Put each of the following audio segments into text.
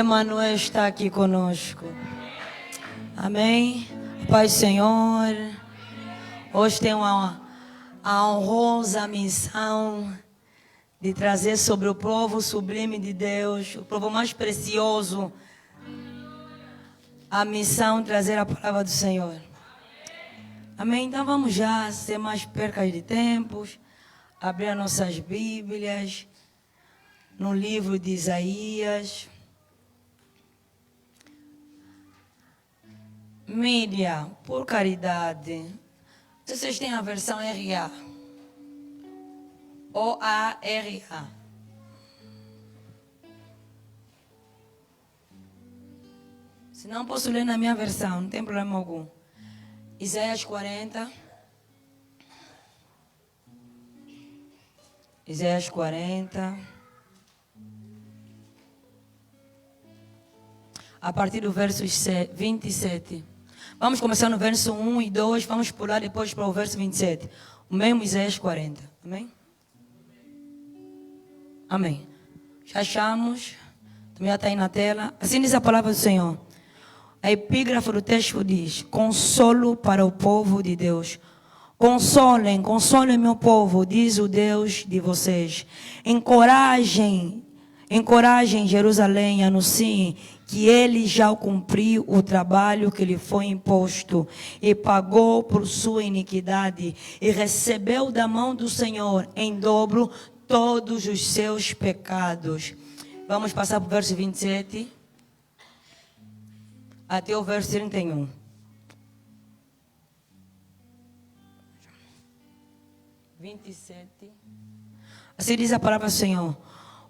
Emmanuel está aqui conosco. Amém. Pai Senhor, hoje tenho a honrosa missão de trazer sobre o povo sublime de Deus, o povo mais precioso, a missão de trazer a palavra do Senhor. Amém? Então vamos já, sem mais percas de tempos, abrir as nossas Bíblias no livro de Isaías. Mídia, por caridade, vocês têm a versão RA. O-A-R-A. Se não, posso ler na minha versão, não tem problema algum. Isaías 40. Isaías 40. A partir do verso 27. Vamos começar no verso 1 e 2, vamos pular depois para o verso 27. O mesmo Isaías 40. Amém? Amém. Já achamos. Também já está aí na tela. Assim diz a palavra do Senhor. A epígrafe do texto diz: consolo para o povo de Deus. Consolem, consolem meu povo, diz o Deus de vocês. Encorajem Jerusalém, anunciem que ele já cumpriu o trabalho que lhe foi imposto e pagou por sua iniquidade e recebeu da mão do Senhor em dobro todos os seus pecados. Vamos passar para o verso 27 até o verso 31. Assim diz a palavra do Senhor.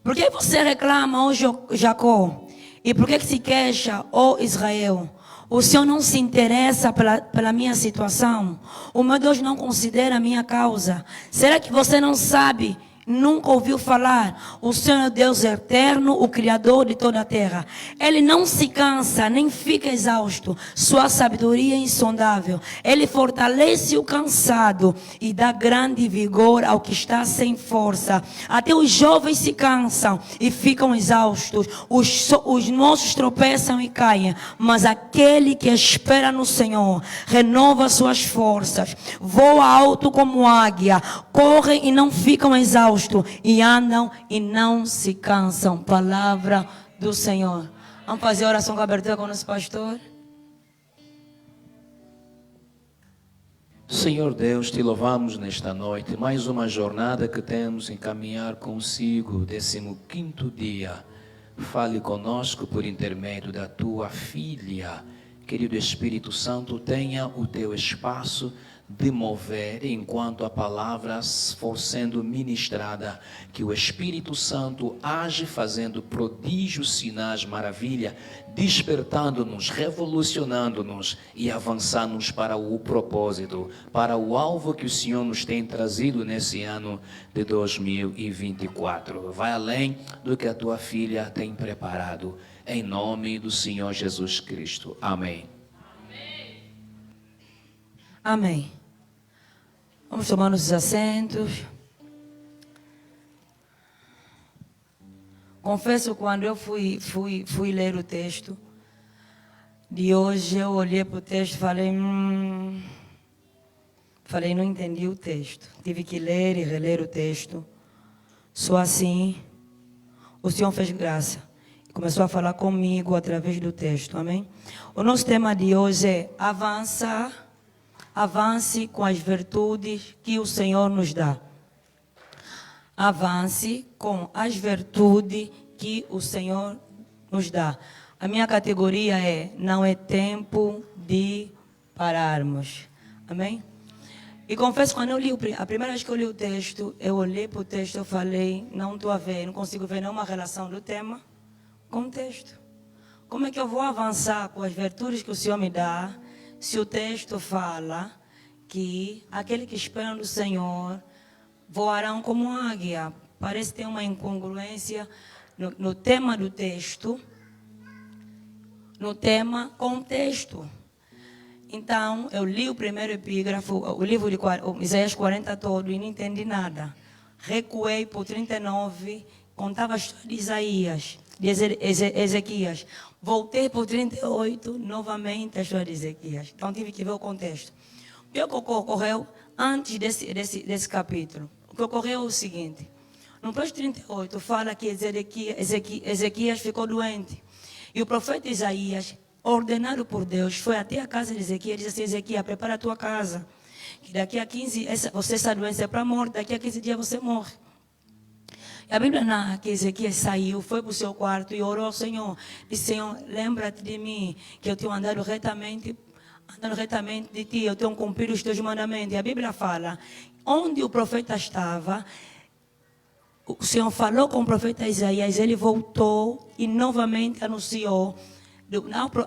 Por que você reclama, ó Jacó? E por que se queixa, ó Israel? O Senhor não se interessa pela minha situação? O meu Deus não considera a minha causa? Será que você não sabe? Nunca ouviu falar? O Senhor é Deus eterno, o Criador de toda a terra. Ele não se cansa, nem fica exausto. Sua sabedoria é insondável. Ele fortalece o cansado e dá grande vigor ao que está sem força. Até os jovens se cansam e ficam exaustos. Os moços tropeçam e caem. Mas aquele que espera no Senhor renova suas forças. Voa alto como águia. Correm e não ficam exaustos. E andam e não se cansam. Palavra do Senhor. Vamos fazer a oração com a abertura com o nosso pastor. Senhor Deus, te louvamos nesta noite. Mais uma jornada que temos em caminhar consigo. 15º dia. Fale conosco por intermédio da tua filha. Querido Espírito Santo, tenha o teu espaço de mover enquanto a palavra for sendo ministrada, que o Espírito Santo age fazendo prodígios, sinais, maravilha, despertando-nos, revolucionando-nos e avançando-nos para o propósito, para o alvo que o Senhor nos tem trazido nesse ano de 2024. Vai além do que a tua filha tem preparado, em nome do Senhor Jesus Cristo. Amém. Amém. Vamos tomar nossos assentos. Confesso, quando eu fui ler o texto de hoje, eu olhei para o texto e falei, não entendi o texto. Tive que ler e reler o texto. Só assim, o Senhor fez graça. E começou a falar comigo através do texto. Amém? O nosso tema de hoje é avançar. Avance com as virtudes que o Senhor nos dá. Avance com as virtudes que o Senhor nos dá. A minha categoria é: não é tempo de pararmos. Amém? E confesso, quando eu li, a primeira vez que eu li o texto, eu olhei para o texto e falei, não estou a ver, não consigo ver nenhuma relação do tema com o texto. Como é que eu vou avançar com as virtudes que o Senhor me dá, se o texto fala que aquele que espera no Senhor voarão como águia? Parece ter uma incongruência no tema do texto, no tema com o texto. Então, eu li o primeiro epígrafo, o livro de Isaías 40 todo, e não entendi nada. Recuei para o 39, contava a história de Isaías. de Ezequias. Voltei para o 38, novamente a história de Ezequias. Então tive que ver o contexto. O que ocorreu antes desse capítulo? O que ocorreu é o seguinte. No verso 38 fala que Ezequias ficou doente. E o profeta Isaías, ordenado por Deus, foi até a casa de Ezequias e disse assim: Ezequias, prepara a tua casa. Que daqui a 15, essa doença é para a morte, daqui a 15 dias você morre. E a Bíblia narra que Ezequias saiu, foi para o seu quarto e orou ao Senhor. Disse: Senhor, lembra-te de mim, que eu tenho andado retamente de ti, eu tenho cumprido os teus mandamentos. E a Bíblia fala, onde o profeta estava, o Senhor falou com o profeta Isaías, ele voltou e novamente anunciou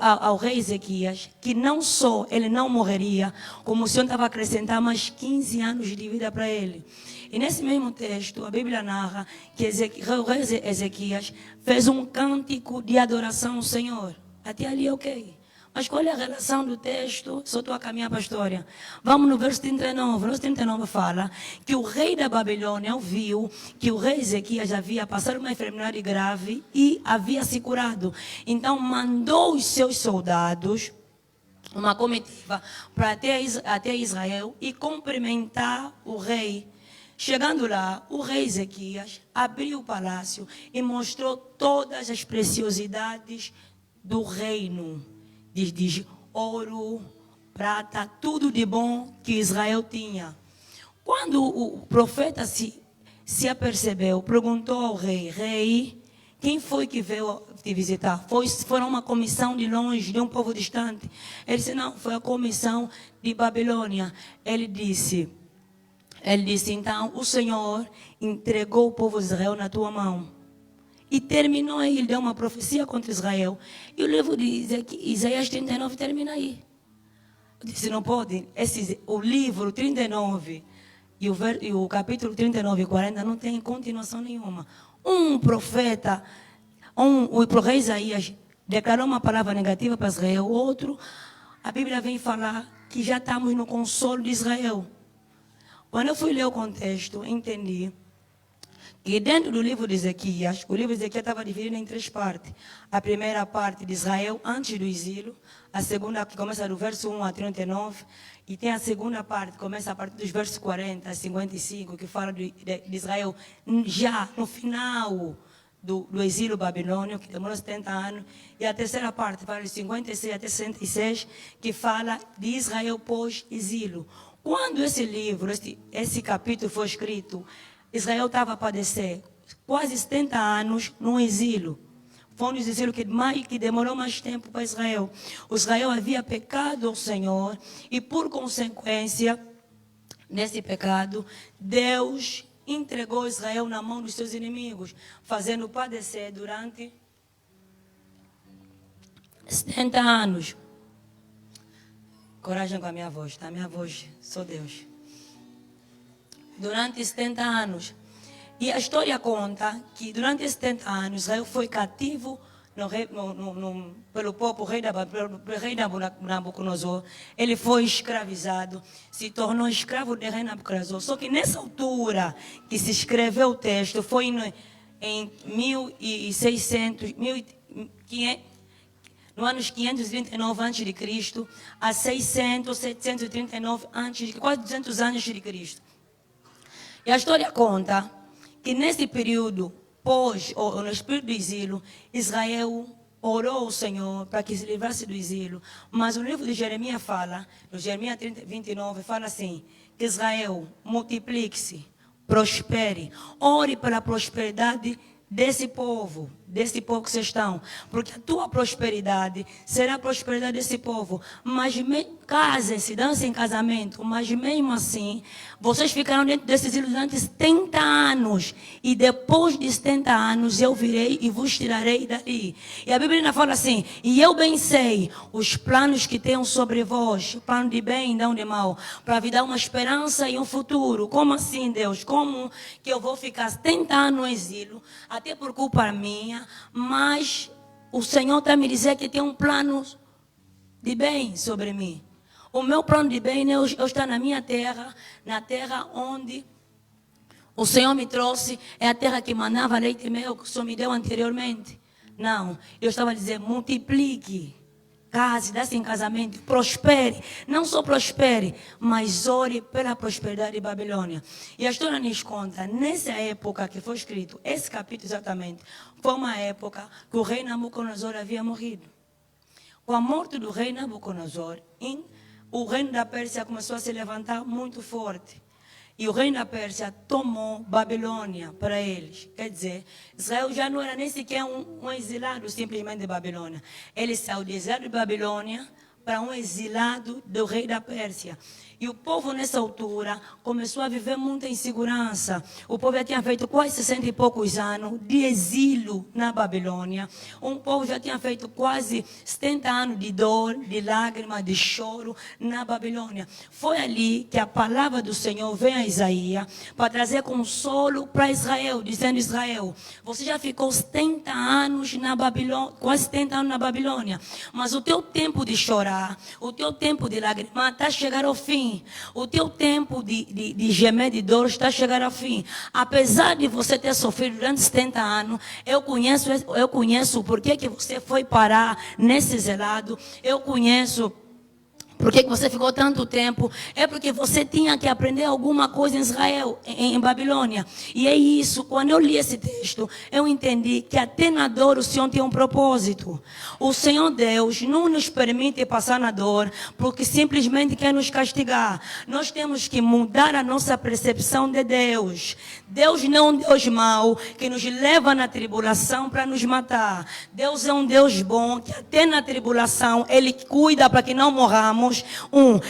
ao rei Ezequias que não só ele não morreria, como o Senhor estava acrescentando mais 15 anos de vida para ele. E nesse mesmo texto, a Bíblia narra que o rei Ezequias fez um cântico de adoração ao Senhor. Até ali, ok. Mas qual é a relação do texto? Só estou a caminhar para a história. Vamos no verso 39. O verso 39 fala que o rei da Babilônia ouviu que o rei Ezequias havia passado uma enfermidade grave e havia se curado. Então mandou os seus soldados, uma comitiva, para até Israel e cumprimentar o rei. Chegando lá, o rei Ezequias abriu o palácio e mostrou todas as preciosidades do reino. Diz ouro, prata, tudo de bom que Israel tinha. Quando o profeta se apercebeu, perguntou ao rei: Rei, quem foi que veio te visitar? Foram uma comissão de longe, de um povo distante? Ele disse: não, foi a comissão de Babilônia. Ele disse, então, o Senhor entregou o povo de Israel na tua mão. E terminou aí, ele deu uma profecia contra Israel. E o livro de Isaías 39 termina aí. Eu disse: não pode. O livro 39 e o capítulo 39 e 40 não tem continuação nenhuma. Um profeta, o rei Isaías declarou uma palavra negativa para Israel. Outro, a Bíblia vem falar que já estamos no consolo de Israel. Quando eu fui ler o contexto, entendi. E dentro do livro de Ezequias, o livro de Ezequias estava dividido em 3 partes. A primeira parte de Israel antes do exílio, a segunda que começa do verso 1 a 39, e tem a segunda parte que começa a partir dos versos 40 a 55, que fala de Israel já no final do exílio babilônio, que demorou 70 anos, e a terceira parte fala de 56 até 66, que fala de Israel pós-exílio. Quando esse livro, esse capítulo foi escrito, Israel estava a padecer quase 70 anos no exílio. Foi um exílio que demorou mais tempo para Israel. O Israel havia pecado ao Senhor e, por consequência, nesse pecado, Deus entregou Israel na mão dos seus inimigos, fazendo padecer durante 70 anos. Coragem com a minha voz, tá? Minha voz, sou Deus. Durante 70 anos. E a história conta que durante 70 anos Israel foi cativo pelo povo, pelo rei Nabucodonosor. Ele foi escravizado, se tornou escravo do rei Nabucodonosor. Só que nessa altura que se escreveu o texto, foi em 1600, 1500, no anos 539 a.C. a 600, 739 a.C., quase 200 anos de Cristo. E a história conta que nesse período, no espírito do exílio, Israel orou ao Senhor para que se livrasse do exílio. Mas o livro de Jeremias fala, no Jeremias 29, fala assim, que Israel multiplique-se, prospere, ore pela prosperidade desse povo que vocês estão, porque a tua prosperidade será a prosperidade desse povo. Mas casem-se, dancem em casamento, mas mesmo assim, vocês ficarão dentro desses exílios durante 70 anos, e depois de 70 anos eu virei e vos tirarei dali. E a Bíblia ainda fala assim, e eu bem sei os planos que tenho sobre vós, plano de bem e não de mal, para vos dar uma esperança e um futuro. Como assim, Deus? Como que eu vou ficar 70 anos no exílio, até por culpa minha, mas o Senhor está me dizendo que tem um plano de bem sobre mim. O meu plano de bem é eu estar na minha terra, na terra onde o Senhor me trouxe, é a terra que mandava leite e mel, que o Senhor me deu anteriormente. Não, eu estava a dizer, multiplique. Case, dê-se em casamento, prospere. Não só prospere, mas ore pela prosperidade de Babilônia. E a história nos conta, nessa época que foi escrito, esse capítulo exatamente, foi uma época que o rei Nabucodonosor havia morrido. Com a morte do rei Nabucodonosor, o reino da Pérsia começou a se levantar muito forte. E o reino da Pérsia tomou Babilônia para eles. Quer dizer, Israel já não era nem sequer um exilado simplesmente de Babilônia. Ele saiu de exilado de Babilônia para um exilado do rei da Pérsia. E o povo nessa altura começou a viver muita insegurança. O povo já tinha feito quase 60 e poucos anos de exílio na Babilônia. Um povo já tinha feito quase 70 anos de dor, de lágrimas, de choro na Babilônia. Foi ali que a palavra do Senhor veio a Isaías para trazer consolo para Israel, dizendo: Israel, você já ficou 70 anos na Babilônia, quase 70 anos na Babilônia, mas o teu tempo de chorar, o teu tempo de lágrimas está a chegar ao fim. O teu tempo de gemer de dor está a chegar ao fim. Apesar de você ter sofrido durante 70 anos, eu conheço o porquê que você foi parar nesse exilado. Eu conheço por que você ficou tanto tempo. É porque você tinha que aprender alguma coisa em Israel, em Babilônia. E é isso, quando eu li esse texto, eu entendi que até na dor o Senhor tem um propósito. O Senhor Deus não nos permite passar na dor porque simplesmente quer nos castigar. Nós temos que mudar a nossa percepção de Deus. Deus não é um Deus mau que nos leva na tribulação para nos matar. Deus é um Deus bom que até na tribulação Ele cuida para que não morramos.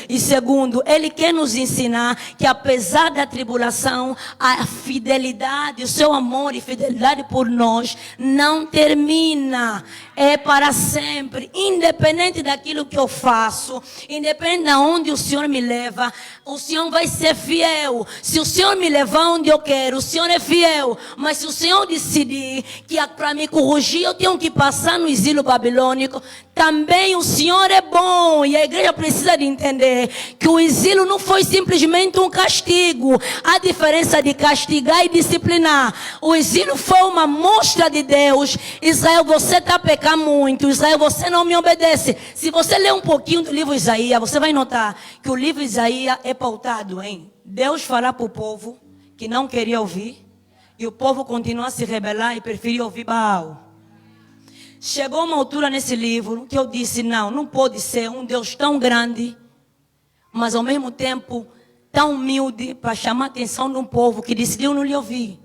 E segundo, Ele quer nos ensinar que apesar da tribulação, a fidelidade, o seu amor e fidelidade por nós não termina. É para sempre, independente daquilo que eu faço, independente de onde o Senhor me leva, o Senhor vai ser fiel. Se o Senhor me levar onde eu quero, o Senhor é fiel. Mas se o Senhor decidir que para me corrigir eu tenho que passar no exílio babilônico, também o Senhor é bom. E a igreja precisa de entender que o exílio não foi simplesmente um castigo. Há diferença de castigar e disciplinar. O exílio foi uma mostra de Deus. Israel, você está pecando muito. Israel, você não me obedece. Se você ler um pouquinho do livro Isaías, você vai notar que o livro Isaías é pautado em Deus falar para o povo que não queria ouvir, e o povo continua a se rebelar e preferia ouvir Baal. Chegou uma altura nesse livro que eu disse: não pode ser um Deus tão grande, mas ao mesmo tempo tão humilde, para chamar a atenção de um povo que decidiu não lhe ouvir.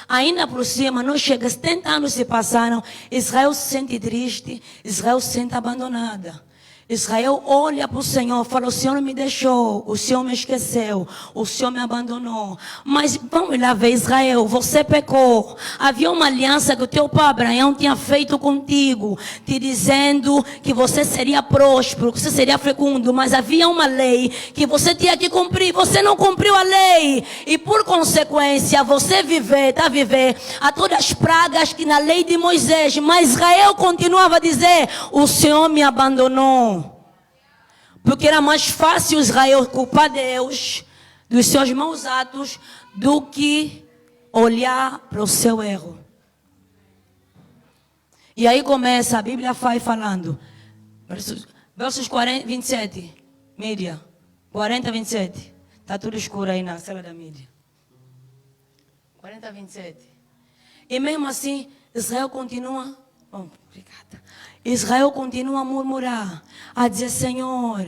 Ainda por cima, não chega, 70 anos se passaram, Israel se sente triste, Israel se sente abandonada. Israel olha para o Senhor e fala: o Senhor me deixou, o Senhor me esqueceu, o Senhor me abandonou. Mas vamos lá ver, Israel, você pecou. Havia uma aliança que o teu pai Abraão tinha feito contigo, te dizendo que você seria próspero, que você seria fecundo. Mas havia uma lei que você tinha que cumprir. Você não cumpriu a lei. E por consequência, você está a viver a todas as pragas que na lei de Moisés. Mas Israel continuava a dizer: o Senhor me abandonou. Porque era mais fácil Israel culpar Deus dos seus maus atos do que olhar para o seu erro. E aí começa, a Bíblia vai falando, versos 40, 27, mídia, 40, 27. Está tudo escuro aí na sala da mídia. 40, 27. E mesmo assim, Israel continua... Oh, obrigada. Israel continua a murmurar, a dizer: Senhor,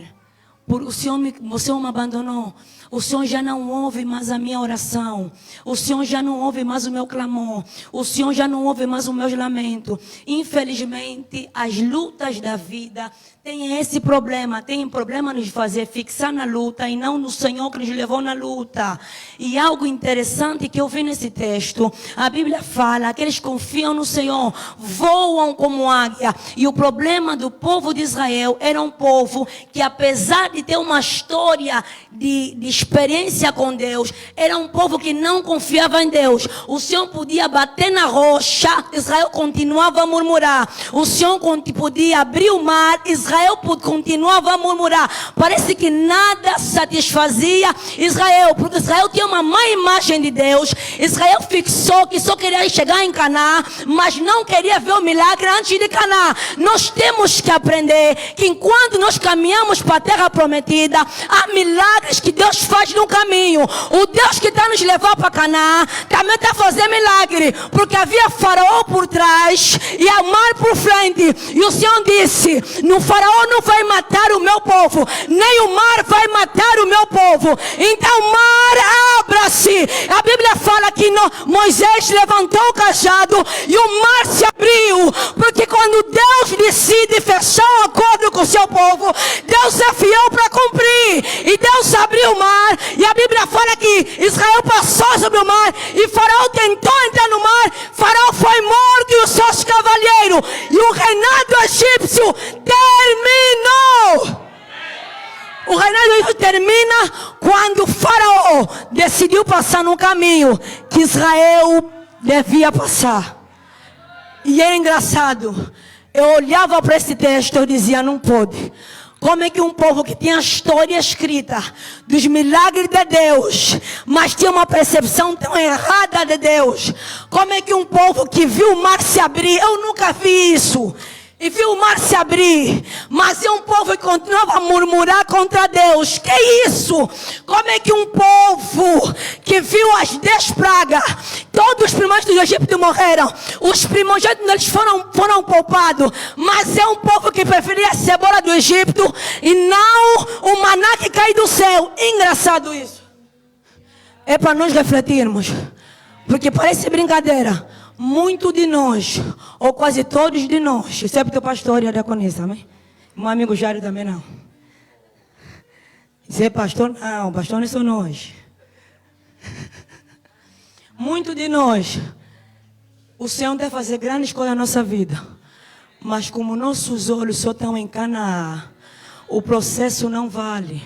o Senhor me abandonou. O Senhor já não ouve mais a minha oração. O Senhor já não ouve mais o meu clamor. O Senhor já não ouve mais o meu lamento. Infelizmente, as lutas da vida têm esse problema. Tem problema nos fazer fixar na luta e não no Senhor que nos levou na luta. E algo interessante que eu vi nesse texto, a Bíblia fala que eles confiam no Senhor, voam como águia. E o problema do povo de Israel era um povo que, apesar de ter uma história de experiência com Deus, era um povo que não confiava em Deus. O Senhor podia bater na rocha, Israel continuava a murmurar. O Senhor podia abrir o mar, Israel continuava a murmurar. Parece que nada satisfazia Israel, porque Israel tinha uma má imagem de Deus. Israel fixou que só queria chegar em Canaã, mas não queria ver o milagre antes de Canaã. Nós temos que aprender que enquanto nós caminhamos para a terra prometida, há milagres que Deus faz no caminho. O Deus que está nos levando para Canaã também está fazendo milagre, porque havia Faraó por trás e a mar por frente, e o Senhor disse: no Faraó não vai matar o meu povo, nem o mar vai matar o meu povo. Então o mar abra-se. A Bíblia fala que Moisés levantou o cajado e o mar se abriu, porque quando Deus decide fechar um acordo com o seu povo, Deus é fiel para cumprir. E Deus abriu o mar, e a Bíblia fala que Israel passou sobre o mar, e Faraó tentou entrar no mar. Faraó foi morto e os seus cavalheiros, e o reinado egípcio terminou. O reinado egípcio termina quando Faraó decidiu passar no caminho que Israel devia passar. E é engraçado, eu olhava para esse texto e eu dizia: não pode. Como é que um povo que tinha a história escrita dos milagres de Deus, mas tinha uma percepção tão errada de Deus, como é que um povo que viu o mar se abrir, eu nunca vi isso, e viu o mar se abrir, mas é um povo que continuava a murmurar contra Deus? Que isso? Como é que um povo que viu as 10 pragas, todos os primogênitos do Egito morreram, os primogênitos deles foram poupados, mas é um povo que preferia a cebola do Egito e não o maná que cai do céu? Engraçado isso. É para nós refletirmos, porque parece brincadeira. Muito de nós, ou quase todos de nós, exceto o pastor e a diaconisa, amém? Meu amigo Jário também não. Dizer pastor, não, pastor não são nós. Muito de nós, o Senhor deve fazer grandes coisas na nossa vida, mas como nossos olhos só estão em Canaã, o processo não vale,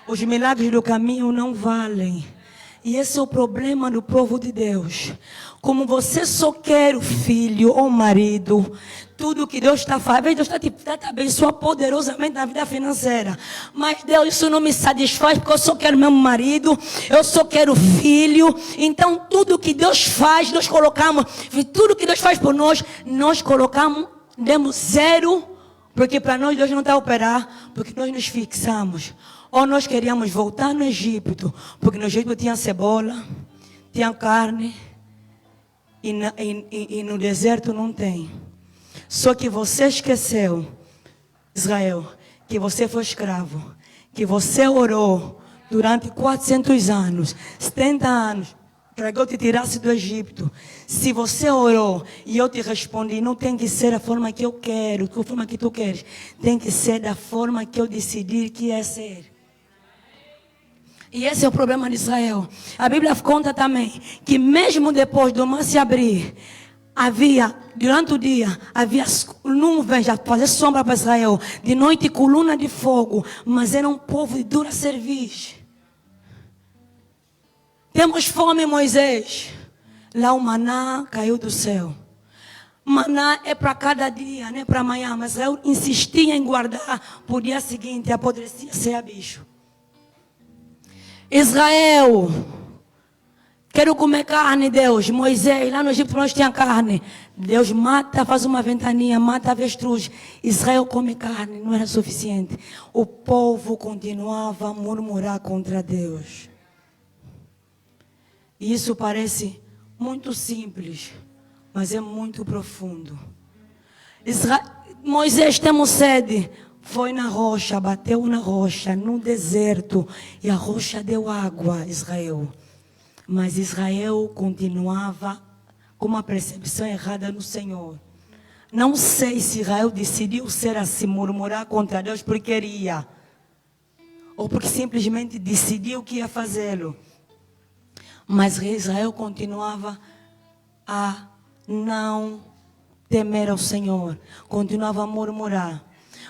os milagres do caminho não valem. E esse é o problema do povo de Deus. Como você só quer o filho ou o marido, tudo que Deus está fazendo, Deus está te abençoando poderosamente na vida financeira. Mas Deus, isso não me satisfaz, porque eu só quero meu marido, eu só quero filho. Então tudo que Deus faz, nós colocamos, tudo que Deus faz por nós, nós colocamos, demos 0, porque para nós Deus não está a operar, porque nós nos fixamos. Ou nós queríamos voltar no Egito, porque no Egito tinha cebola, tinha carne, e no deserto não tem. Só que você esqueceu, Israel, que você foi escravo, que você orou durante 400 anos, 70 anos, para que eu te tirasse do Egito. Se você orou e eu te respondi, não tem que ser da forma que eu quero, da forma que tu queres, tem que ser da forma que eu decidi que é ser. E esse é o problema de Israel. A Bíblia conta também que mesmo depois do mar se abrir, durante o dia, havia nuvens a fazer sombra para Israel. De noite, coluna de fogo. Mas era um povo de dura cerviz. Temos fome, Moisés. Lá o maná caiu do céu. Maná é para cada dia, não é para amanhã. Mas Israel insistia em guardar. Por dia seguinte, apodrecia, ser bicho. Israel, quero comer carne, Deus. Moisés, lá no Egito nós tinha carne. Deus mata, faz uma ventania, mata avestruz. Israel come carne, não era suficiente. O povo continuava a murmurar contra Deus. E isso parece muito simples, mas é muito profundo. Moisés, temos sede. Foi na rocha, bateu na rocha, no deserto, e a rocha deu água a Israel. Mas Israel continuava com uma percepção errada no Senhor. Não sei se Israel decidiu ser assim, murmurar contra Deus porque queria, ou porque simplesmente decidiu que ia fazê-lo. Mas Israel continuava a não temer ao Senhor, continuava a murmurar.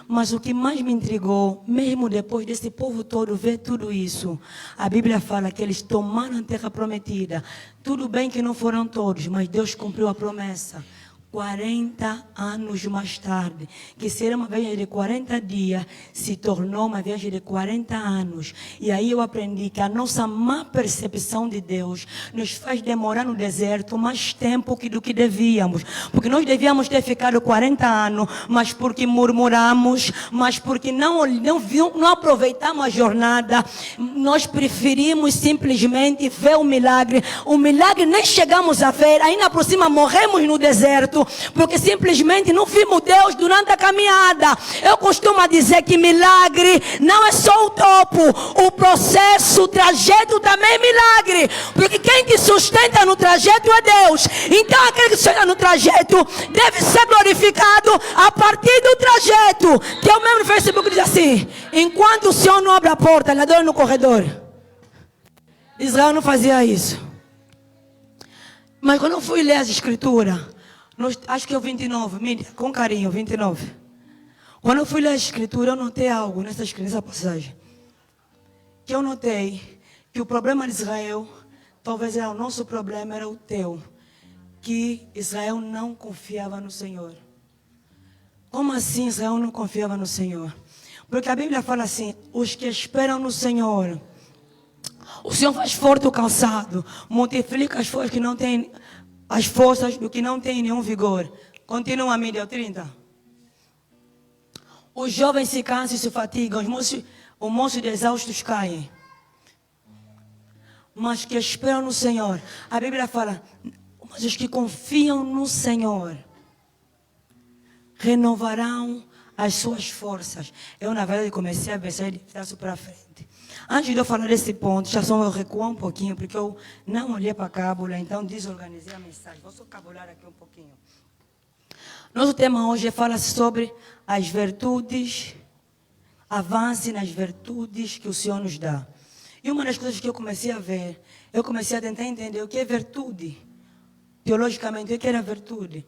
Mas o que mais me intrigou, mesmo depois desse povo todo ver tudo isso, a Bíblia fala que eles tomaram a terra prometida. Tudo bem que não foram todos, mas Deus cumpriu a promessa. 40 anos mais tarde, que seria uma viagem de 40 dias, se tornou uma viagem de 40 anos. E aí eu aprendi que a nossa má percepção de Deus nos faz demorar no deserto mais tempo do que devíamos. Porque nós devíamos ter ficado 40 anos, mas porque murmuramos, mas porque não aproveitamos a jornada, nós preferimos simplesmente ver o milagre. O milagre nem chegamos a ver, ainda por cima morremos no deserto, porque simplesmente não vimos Deus durante a caminhada. Eu costumo dizer que milagre não é só o topo, o processo, o trajeto também é milagre, porque quem te sustenta no trajeto é Deus. Então aquele que sustenta no trajeto deve ser glorificado a partir do trajeto. Que eu mesmo no Facebook diz assim: enquanto o Senhor não abre a porta, ele adora no corredor. Israel não fazia isso. Mas quando eu fui ler as escrituras, acho que é o 29, com carinho, 29. Quando eu fui ler a escritura, eu notei algo nessa passagem. Que eu notei que o problema de Israel, talvez era o nosso problema, era o teu. Que Israel não confiava no Senhor. Como assim Israel não confiava no Senhor? Porque a Bíblia fala assim: os que esperam no Senhor, o Senhor faz forte o calçado, multiplica as forças que não têm, as forças do que não tem nenhum vigor. Continua a mídia 30. Os jovens se cansam e se fatigam, os moços exaustos caem. Mas que esperam no Senhor, a Bíblia fala: mas os que confiam no Senhor renovarão as suas forças. Eu, na verdade, comecei a pensar de trás para frente. Antes de eu falar desse ponto, já só eu recuar um pouquinho, porque eu não olhei para a cábula, então desorganizei a mensagem. Vou só cabular aqui um pouquinho. Nosso tema hoje fala sobre as virtudes, avance nas virtudes que o Senhor nos dá. E uma das coisas que eu comecei a ver, eu comecei a tentar entender o que é virtude. Teologicamente, o que era virtude?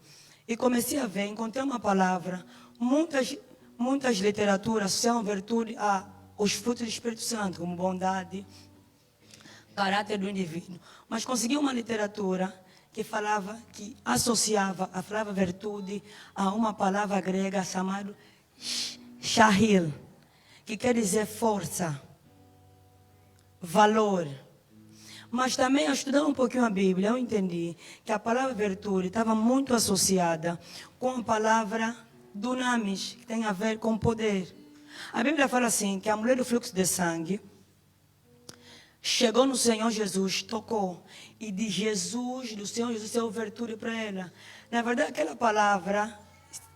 E comecei a ver, encontrei uma palavra, muitas literaturas são virtude os frutos do Espírito Santo, como bondade, caráter do indivíduo. Mas consegui uma literatura que associava a palavra virtude a uma palavra grega chamada shahil, que quer dizer força, valor. Mas também, estudando um pouquinho a Bíblia, eu entendi que a palavra virtude estava muito associada com a palavra dunamis, que tem a ver com poder. A Bíblia fala assim, que a mulher do fluxo de sangue chegou no Senhor Jesus, tocou, e de Jesus, do Senhor Jesus, deu virtude para ela. Na verdade, aquela palavra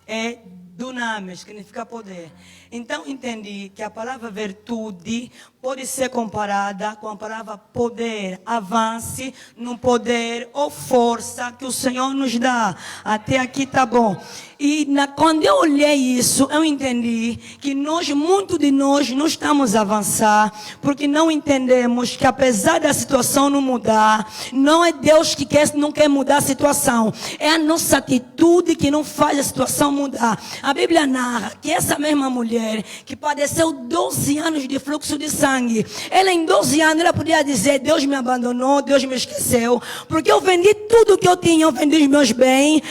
é dunamis, significa poder. Então, entendi que a palavra virtude pode ser comparada com a palavra poder, avance no poder ou força que o Senhor nos dá. Até aqui tá bom. E quando eu olhei isso, eu entendi que muitos de nós não estamos a avançar, porque não entendemos que apesar da situação não mudar, não é Deus que não quer mudar a situação, é a nossa atitude que não faz a situação mudar. A Bíblia narra que essa mesma mulher que padeceu 12 anos de fluxo de sangue, ela em 12 anos ela podia dizer: Deus me abandonou, Deus me esqueceu, porque eu vendi tudo que eu tinha, eu vendi os meus bens,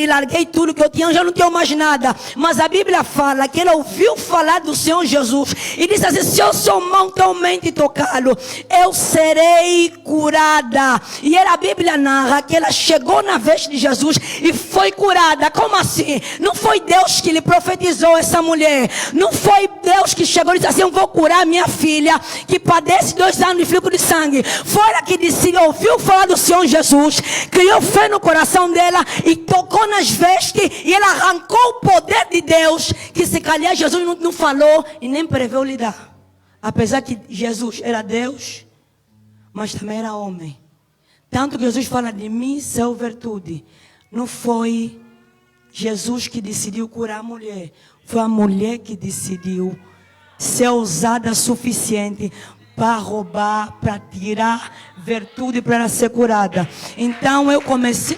larguei tudo que eu tinha, eu já não tenho mais nada. Mas a Bíblia fala que ela ouviu falar do Senhor Jesus e disse assim: se eu sou totalmente tocado, eu serei curada. E a Bíblia narra que ela chegou na vez de Jesus e foi curada. Como assim? Não foi Deus que lhe profetizou essa mulher, não foi Deus que chegou e disse assim: eu vou curar minha filha que padece 2 anos de fluxo de sangue. Foi ela que disse, ouviu falar do Senhor Jesus, criou fé no coração dela e tocou nas vestes, e ela arrancou o poder de Deus, que se calhar Jesus não falou e nem preveu lhe dar. Apesar que Jesus era Deus, mas também era homem. Tanto que Jesus fala de mim, seu virtude. Não foi Jesus que decidiu curar a mulher, foi a mulher que decidiu ser ousada suficiente para roubar, para tirar virtude, para ela ser curada. Então eu comecei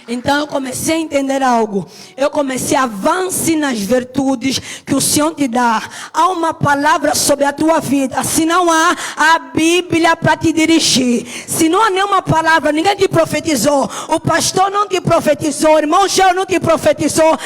Então eu comecei a entender algo. Eu comecei a avançar nas virtudes que o Senhor te dá. Há uma palavra sobre a tua vida. Se não há a Bíblia para te dirigir. Se não há nenhuma palavra, ninguém te profetizou. O pastor não te profetizou. O irmão Geo não te profetizou.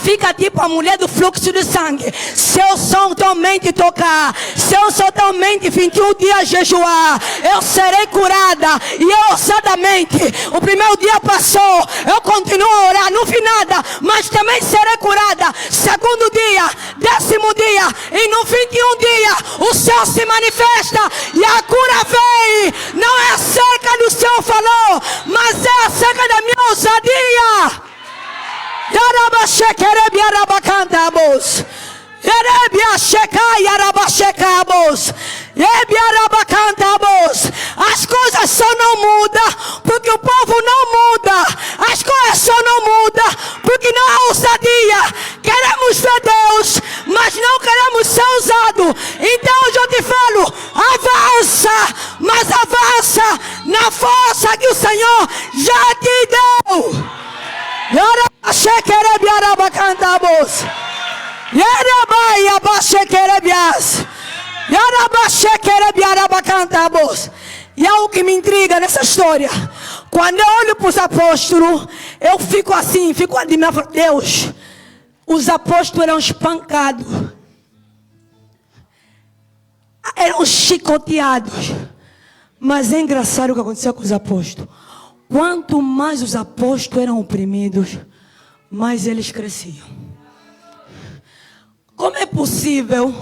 Fica tipo a mulher do fluxo de sangue. Se eu sou totalmente tocar, se eu sou totalmente 21 dias jejuar, eu serei curada. E eu ousadamente, o primeiro dia passou, eu continuo a orar, não vi nada, mas também serei curada. Segundo dia, 10º dia, e no 21 dia, o céu se manifesta e a cura vem. Não é acerca do Senhor falou, mas é acerca da minha ousadia. Yarabashekerebiarabacantamos. As coisas só não mudam porque o povo não muda. As coisas só não mudam porque não há ousadia. Queremos ver Deus, mas não queremos ser ousados. Então hoje eu te falo, avança, mas avança na força que o Senhor já te deu. Yarabashekerebiarabacantamos. E é o que me intriga nessa história. Quando eu olho para os apóstolos, eu fico assim, fico admirando. Deus, os apóstolos eram espancados, eram chicoteados. Mas é engraçado o que aconteceu com os apóstolos. Quanto mais os apóstolos eram oprimidos, mais eles cresciam. Como é possível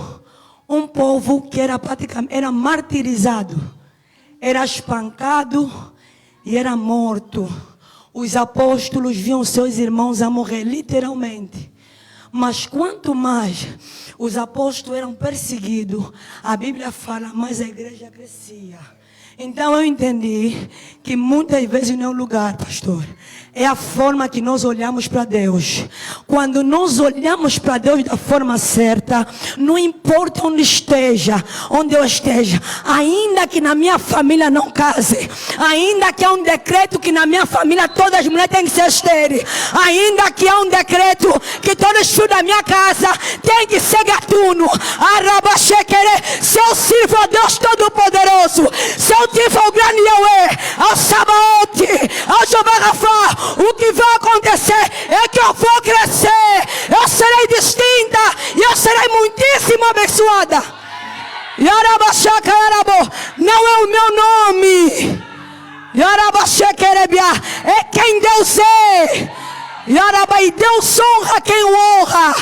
um povo que era praticamente era martirizado, era espancado e era morto? Os apóstolos viam seus irmãos a morrer literalmente. Mas quanto mais os apóstolos eram perseguidos, a Bíblia fala, mais a igreja crescia. Então eu entendi que muitas vezes não é o lugar, pastor. É a forma que nós olhamos para Deus. Quando nós olhamos para Deus da forma certa, não importa onde eu esteja, ainda que na minha família não case, ainda que há um decreto que na minha família todas as mulheres têm que ser estéreis, ainda que há um decreto que todos os filhos da minha casa têm que ser gatuno, se eu sirvo a Deus Todo-Poderoso, se eu tive ao grande Yahweh, ao Sabaote, ao Jeová Rafa, o que vai acontecer é que eu vou crescer, eu serei distinta e eu serei muitíssimo abençoada. Não é o meu nome, é quem Deus é. E Deus honra quem o honra.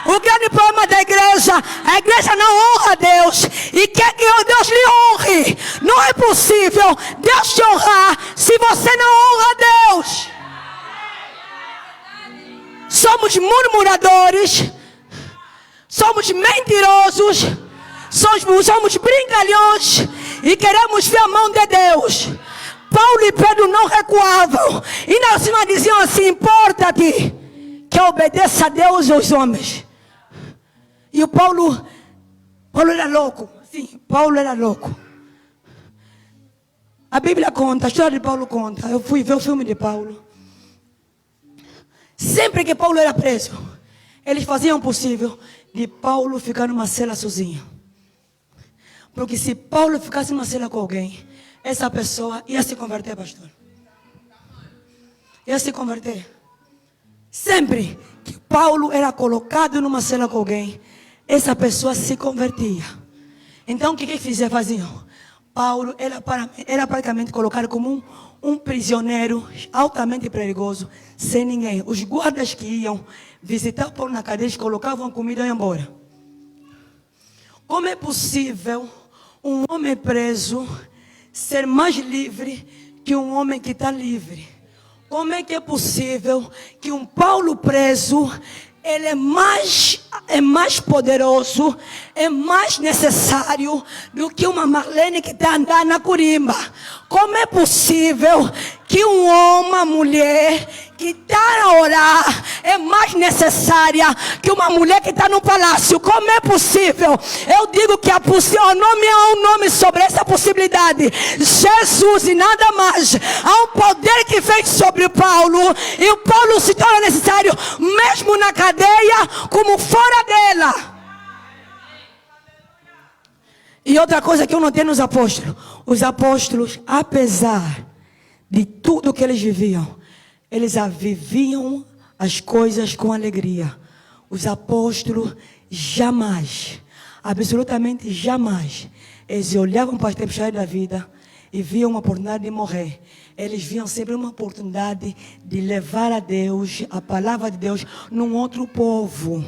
O grande problema da igreja, a igreja não honra a Deus e quer que Deus lhe honre. Não é possível Deus te honrar se você não honra a Deus. Somos murmuradores, somos mentirosos, somos brincalhões e queremos ver a mão de Deus. Paulo e Pedro não recuavam e na cima diziam assim: importa-te que eu obedeça a Deus e aos homens. E o Paulo era louco. Sim, Paulo era louco. A Bíblia conta, a história de Paulo conta. Eu fui ver o filme de Paulo. Sempre que Paulo era preso, eles faziam o possível de Paulo ficar numa cela sozinho. Porque se Paulo ficasse numa cela com alguém, essa pessoa ia se converter, pastor. Ia se converter. Sempre que Paulo era colocado numa cela com alguém, essa pessoa se convertia. Então o que faziam? Paulo era praticamente colocado como um prisioneiro altamente perigoso, sem ninguém. Os guardas que iam visitar Paulo na cadeia, colocavam comida e iam embora. Como é possível um homem preso ser mais livre que um homem que está livre? Como é que é possível que um Paulo preso, ele é mais poderoso, é mais necessário do que uma Marlene que está andando na Corimba? Como é possível que uma mulher que está a orar é mais necessária que uma mulher que está no palácio. Como é possível? Eu digo que o nome é um nome sobre essa possibilidade. Jesus e nada mais. Há um poder que vem sobre Paulo, e o Paulo se torna necessário mesmo na cadeia como fora dela. E outra coisa que eu notei nos apóstolos. Os apóstolos, apesar de tudo que eles viviam, eles viviam as coisas com alegria. Os apóstolos jamais, absolutamente jamais, eles olhavam para as tempestades da vida e viam uma oportunidade de morrer. Eles viam sempre uma oportunidade de levar a Deus, a palavra de Deus, num outro povo.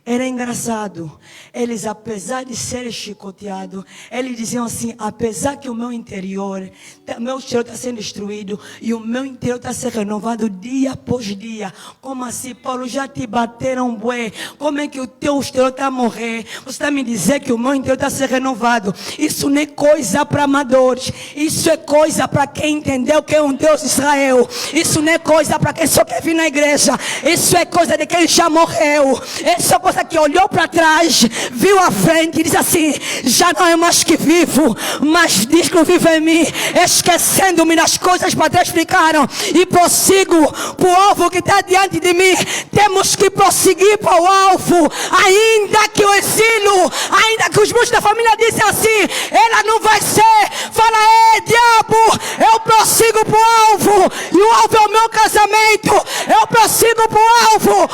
Era engraçado. Eles, apesar de serem chicoteados, eles diziam assim: apesar que o meu interior está sendo destruído e o meu interior está sendo renovado dia após dia. Como assim, Paulo? Já te bateram bué. Como é que o teu exterior está a morrer? Você está me dizer que o meu interior está sendo renovado? Isso não é coisa para amadores. Isso é coisa para quem entendeu que é um Deus de Israel. Isso não é coisa para quem só quer vir na igreja. Isso é coisa de quem já morreu. Isso é coisa que olhou para trás, viu a frente e disse assim: já não é mais que vivo, mas Cristo vive em mim, esquecendo-me das coisas para trás ficaram e prossigo para o alvo que está diante de mim. Temos que prosseguir para o alvo, ainda que o exílio, ainda que os muitos da família dizem assim: ela não vai ser. Fala: diabo, eu prossigo para o alvo, e o alvo é o meu casamento. Eu prossigo para o alvo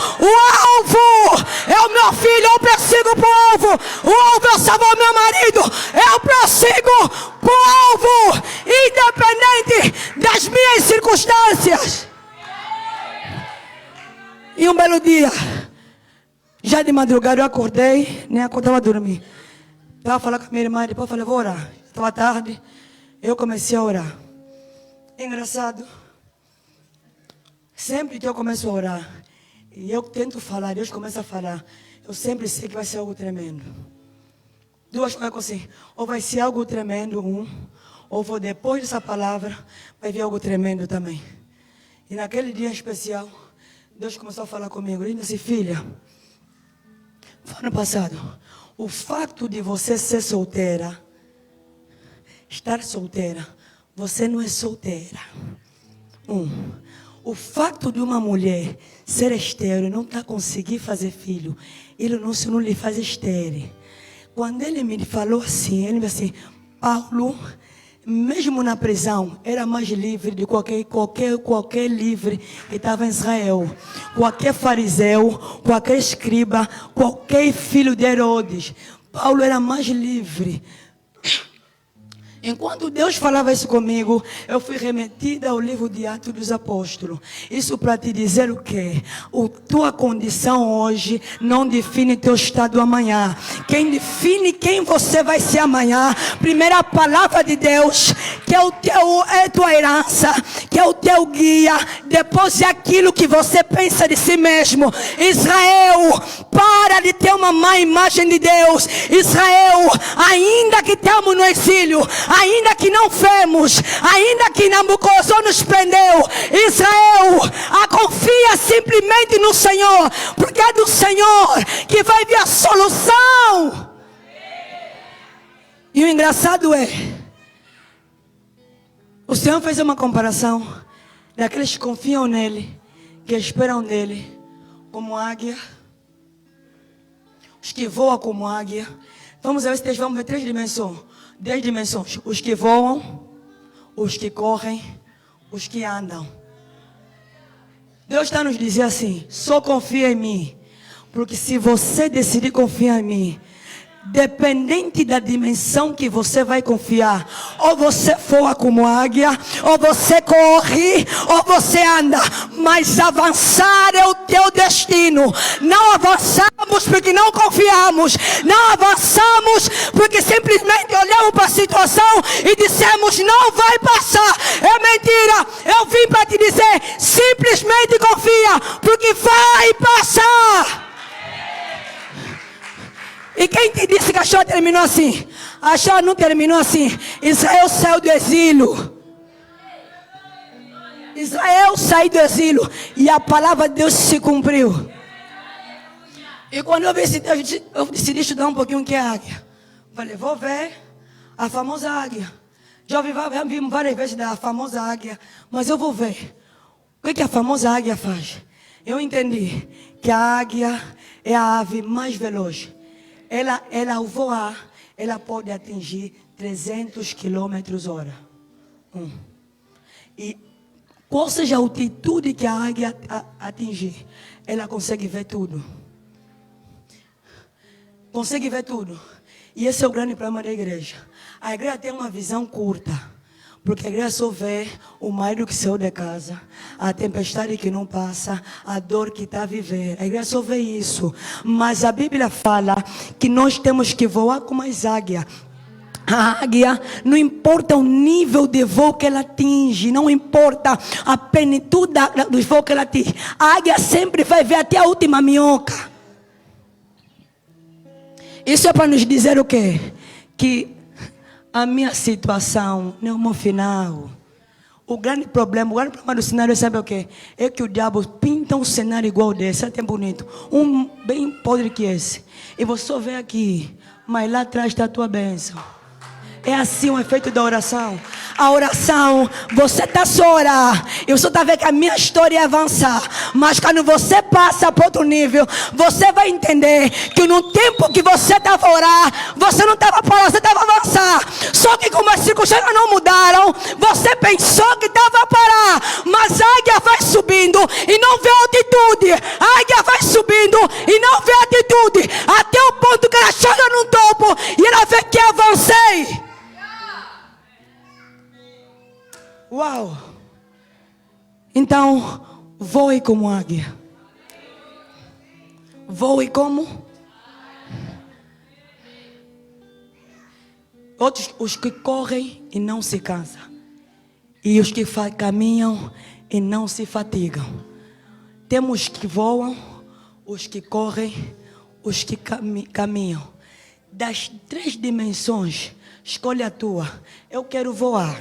é o meu filho. Eu prossigo para o alvo é salvar meu marido. Eu prossigo para o alvo, independente das minhas circunstâncias. E um belo dia, já de madrugada, eu acordei, nem acordava a dormir. Estava falando com a minha irmã, depois eu falei: vou orar. Estava tarde, eu comecei a orar. Engraçado, sempre que eu começo a orar e eu tento falar, Deus começa a falar, eu sempre sei que vai ser algo tremendo. Duas coisas assim: ou vai ser algo tremendo, ou depois dessa palavra vai vir algo tremendo também. E naquele dia especial, Deus começou a falar comigo. Ele disse: filha, ano passado, o fato de você ser solteira, estar solteira, você não é solteira. O fato de uma mulher ser estéril e não estar conseguindo fazer filho, ele não lhe faz estéril. Quando ele me falou assim, ele me disse assim: Paulo, mesmo na prisão, era mais livre de qualquer livre que estava em Israel. Qualquer fariseu, qualquer escriba, qualquer filho de Herodes. Paulo era mais livre. Enquanto Deus falava isso comigo, eu fui remetida ao livro de Atos dos Apóstolos. Isso para te dizer o quê? Tua condição hoje não define teu estado amanhã. Quem define quem você vai ser amanhã, primeiro a palavra de Deus, que é tua herança, que é o teu guia. Depois é aquilo que você pensa de si mesmo. Israel, para de ter uma má imagem de Deus. Israel, ainda que estamos no exílio, ainda que não femos, ainda que Nabucodonosor nos prendeu, Israel, confia simplesmente no Senhor, porque é do Senhor que vai vir a solução. E o engraçado é, o Senhor fez uma comparação daqueles que confiam nele, que esperam nele, como águia, os que voam como águia. Vamos ver se vamos ver 10 dimensões: os que voam, os que correm, os que andam. Deus está nos dizendo assim: só confia em mim, porque se você decidir confiar em mim, dependente da dimensão que você vai confiar, ou você voa como águia, ou você corre, ou você anda, mas avançar é o teu destino. Não avançamos porque não confiamos, não avançamos porque simplesmente olhamos para a situação e dissemos: não vai passar. É mentira. Eu vim para te dizer: simplesmente confia, porque vai passar. E quem te disse que a história terminou assim? A história não terminou assim. Israel saiu do exílio. Israel saiu do exílio e a palavra de Deus se cumpriu. E quando eu decidi estudar um pouquinho o que é águia. Falei, vou ver a famosa águia. Já vi várias vezes da famosa águia, mas eu vou ver o que a famosa águia faz. Eu entendi que a águia é a ave mais veloz. Ela ao voar, ela pode atingir 300 km/h. E qual seja a altitude que a águia atingir, ela consegue ver tudo. Consegue ver tudo. E esse é o grande problema da igreja. A igreja tem uma visão curta. Porque a igreja só vê o marido que saiu de casa, a tempestade que não passa, a dor que está a viver. A igreja só vê isso. Mas a Bíblia fala que nós temos que voar como as águias. A águia, não importa o nível de voo que ela atinge, não importa a plenitude do voo que ela atinge, a águia sempre vai ver até a última minhoca. Isso é para nos dizer o quê? Que a minha situação não é o meu final. O grande problema do cenário, sabe o quê? É que o diabo pinta um cenário igual desse, até bonito, um bem podre que esse. E você só vê aqui, mas lá atrás está a tua bênção. É assim o efeito da oração. A oração, você está só a orar. Eu só está vendo que a minha história é avançar. Mas quando você passa para outro nível, você vai entender que no tempo que você estava a orar, você não estava para orar, você estava a avançar. Só que como as circunstâncias não mudaram, você pensou que estava a parar. Mas a águia vai subindo e não vê altitude. A águia vai subindo e não vê altitude. Até o ponto que ela chega no topo e ela vê que avancei. Uau! Então, voe como águia. Voe como? Outros, os que correm e não se cansam. E os que caminham e não se fatigam. Temos que voam, os que correm, os que caminham. Das 3 dimensões, escolhe a tua. Eu quero voar.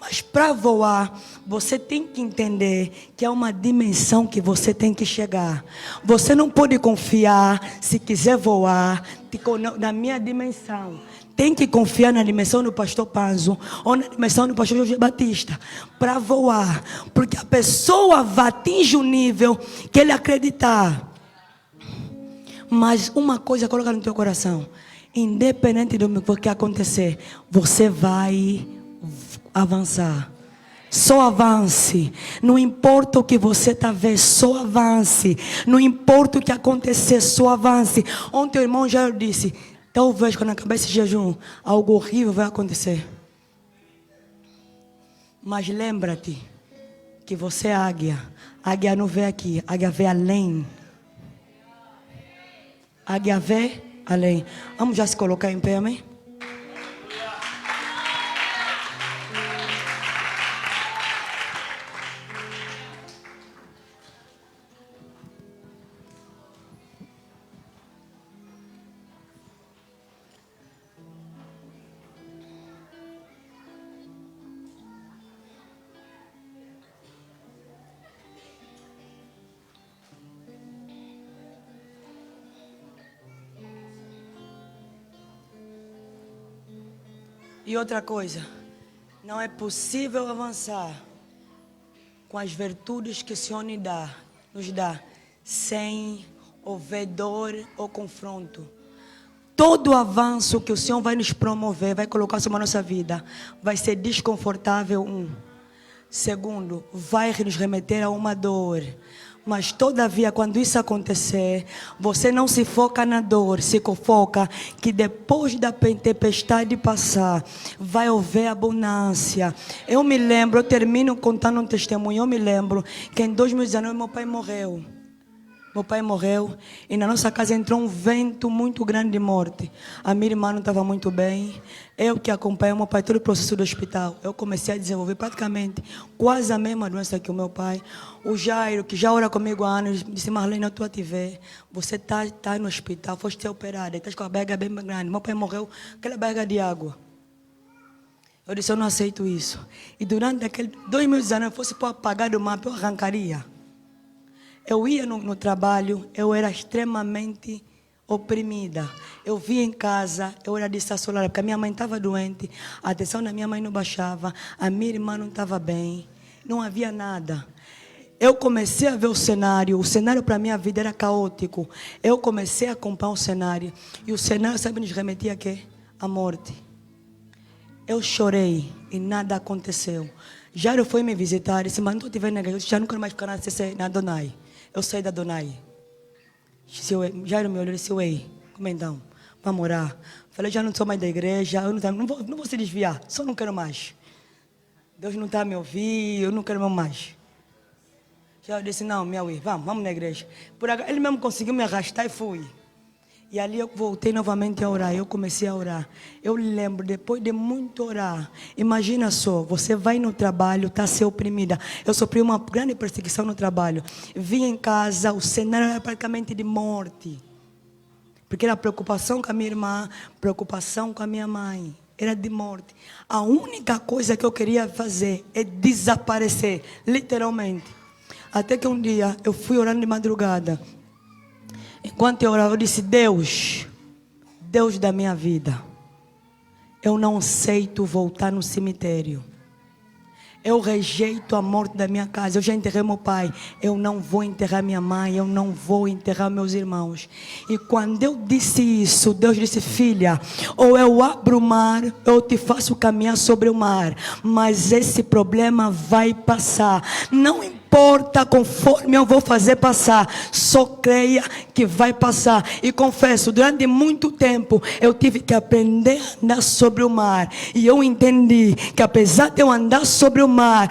Mas para voar, você tem que entender que é uma dimensão que você tem que chegar. Você não pode confiar, se quiser voar, na minha dimensão. Tem que confiar na dimensão do pastor Panzo ou na dimensão do pastor Jorge Batista para voar. Porque a pessoa vai atingir o nível que ele acreditar. Mas uma coisa coloca no teu coração. Independente do que acontecer, você vai avançar. Só avance. Não importa o que você está vendo, só avance. Não importa o que acontecer, só avance. Ontem o irmão já disse, talvez quando acabar esse jejum, algo horrível vai acontecer. Mas lembra-te que você é águia. Águia não vê aqui, águia vê além. Águia vê além. Vamos já se colocar em pé, amém? E outra coisa, não é possível avançar com as virtudes que o Senhor nos dá, sem houver dor ou confronto. Todo avanço que o Senhor vai nos promover, vai colocar sobre a nossa vida, vai ser desconfortável. Segundo, vai nos remeter a uma dor. Mas todavia, quando isso acontecer, você não se foca na dor, se foca que depois da tempestade passar, vai haver abundância. Eu me lembro, eu termino contando um testemunho, eu me lembro que em 2019 meu pai morreu. Meu pai morreu e na nossa casa entrou um vento muito grande de morte. A minha irmã não estava muito bem. Eu que acompanhei meu pai todo o processo do hospital. Eu comecei a desenvolver praticamente quase a mesma doença que o meu pai. O Jairo, que já ora comigo há anos, disse, Marlene, eu estou a te ver. Você está no hospital, foste ser operada, estás com a barriga bem grande. Meu pai morreu, aquela barriga de água. Eu disse, eu não aceito isso. E durante aqueles 2 meses, se eu fosse para apagar do mapa, eu arrancaria. Eu ia no trabalho, eu era extremamente oprimida. Eu via em casa, eu era desassolada, porque a minha mãe estava doente, a atenção da minha mãe não baixava, a minha irmã não estava bem, não havia nada. Eu comecei a ver o cenário para a minha vida era caótico. Eu comecei a acompanhar o cenário, e o cenário, sabe, nos remetia a quê? A morte. Eu chorei e nada aconteceu. Jairo foi me visitar e disse, mas não estou te vendo na igreja, já nunca mais ficar na Adonai. Eu saí da Adonai. Jairo me olhou e disse, ué, como então? Vamos orar. Falei, já não sou mais da igreja, eu não vou se desviar, só não quero mais. Deus não está a me ouvir, eu não quero mais. Jairo disse, não, meu ué, vamos na igreja. Por agora, ele mesmo conseguiu me arrastar e fui. E ali eu voltei novamente a orar, eu comecei a orar. Eu lembro, depois de muito orar, imagina só, você vai no trabalho, está a ser oprimida. Eu sofri uma grande perseguição no trabalho. Vim em casa, o cenário era praticamente de morte. Porque era preocupação com a minha irmã, preocupação com a minha mãe. Era de morte. A única coisa que eu queria fazer é desaparecer, literalmente. Até que um dia, eu fui orando de madrugada. Enquanto eu orava, eu disse, Deus da minha vida, eu não aceito voltar no cemitério. Eu rejeito a morte da minha casa. Eu já enterrei meu pai, eu não vou enterrar minha mãe, eu não vou enterrar meus irmãos. E quando eu disse isso, Deus disse, filha, ou eu abro o mar, ou eu te faço caminhar sobre o mar, mas esse problema vai passar. Não importa conforme eu vou fazer passar, só creia que vai passar. E confesso, durante muito tempo eu tive que aprender a andar sobre o mar. E eu entendi que apesar de eu andar sobre o mar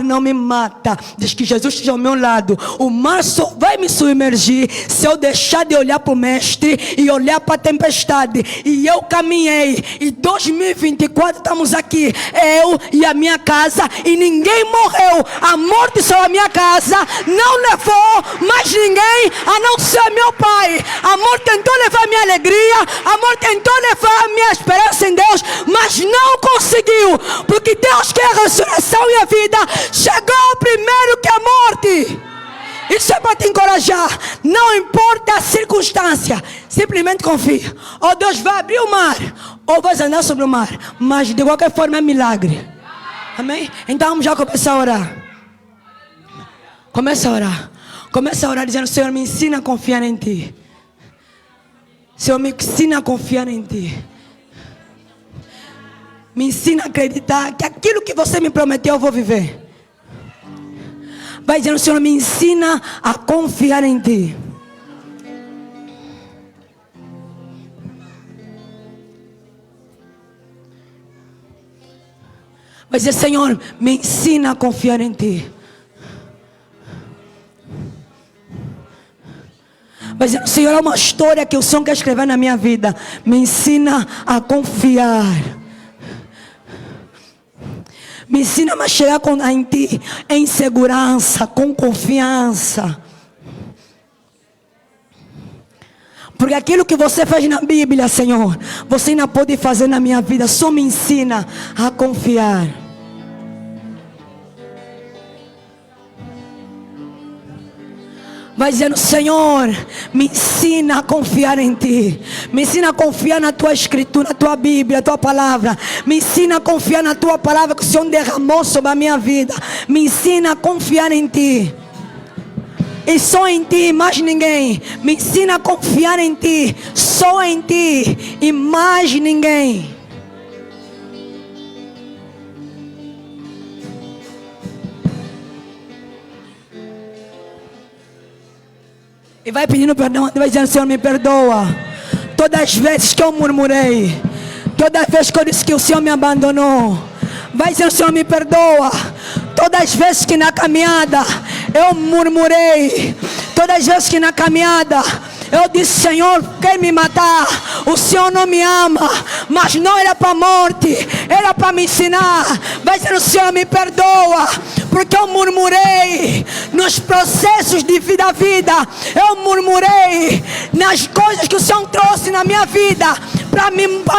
não me mata. Diz que Jesus esteja ao meu lado, o mar só vai me submergir se eu deixar de olhar para o mestre e olhar para a tempestade. E eu caminhei, e 2024 estamos aqui, eu e a minha casa, e ninguém morreu. A morte só a minha casa não levou mais ninguém a não ser meu pai. A morte tentou levar a minha alegria, a morte tentou levar a minha esperança em Deus, mas não conseguiu, porque Deus quer a ressurreição e a vida. Chegou primeiro que a morte. Isso é para te encorajar. Não importa a circunstância, simplesmente confia. Ou Deus vai abrir o mar, ou vai andar sobre o mar, mas de qualquer forma é milagre. Amém? Então vamos já começar a orar. Começa a orar. Começa a orar dizendo, Senhor, me ensina a confiar em Ti. Senhor, me ensina a confiar em Ti. Me ensina a acreditar que aquilo que você me prometeu eu vou viver. Vai dizendo, Senhor, me ensina a confiar em Ti. Vai dizer, Senhor, me ensina a confiar em Ti. Mas, Senhor, é uma história que o Senhor quer escrever na minha vida. Me ensina a confiar. Me ensina a chegar em Ti em segurança, com confiança. Porque aquilo que você fez na Bíblia, Senhor, você ainda pode fazer na minha vida. Só me ensina a confiar. Vai dizendo, Senhor, me ensina a confiar em Ti. Me ensina a confiar na Tua Escritura, na Tua Bíblia, na Tua Palavra. Me ensina a confiar na Tua Palavra que o Senhor derramou sobre a minha vida. Me ensina a confiar em Ti. E só em Ti, mais ninguém. Me ensina a confiar em Ti. Só em Ti e mais ninguém. E vai pedindo perdão, vai dizendo, Senhor, me perdoa. Todas as vezes que eu murmurei, todas as vezes que eu disse que o Senhor me abandonou, vai dizendo, Senhor, me perdoa. Todas as vezes que na caminhada eu murmurei, todas as vezes que na caminhada eu disse, Senhor, quer me matar, o Senhor não me ama, mas não era para a morte, era para me ensinar. Vai dizendo, Senhor, me perdoa, porque eu murmurei nos processos de vida a vida, eu murmurei nas coisas que o Senhor trouxe na minha vida, para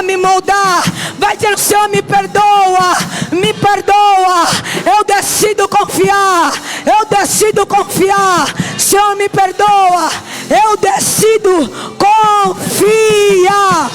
me moldar. Vai dizer: Senhor, me perdoa, me perdoa. Eu decido confiar, eu decido confiar. Senhor, me perdoa, eu decido confiar.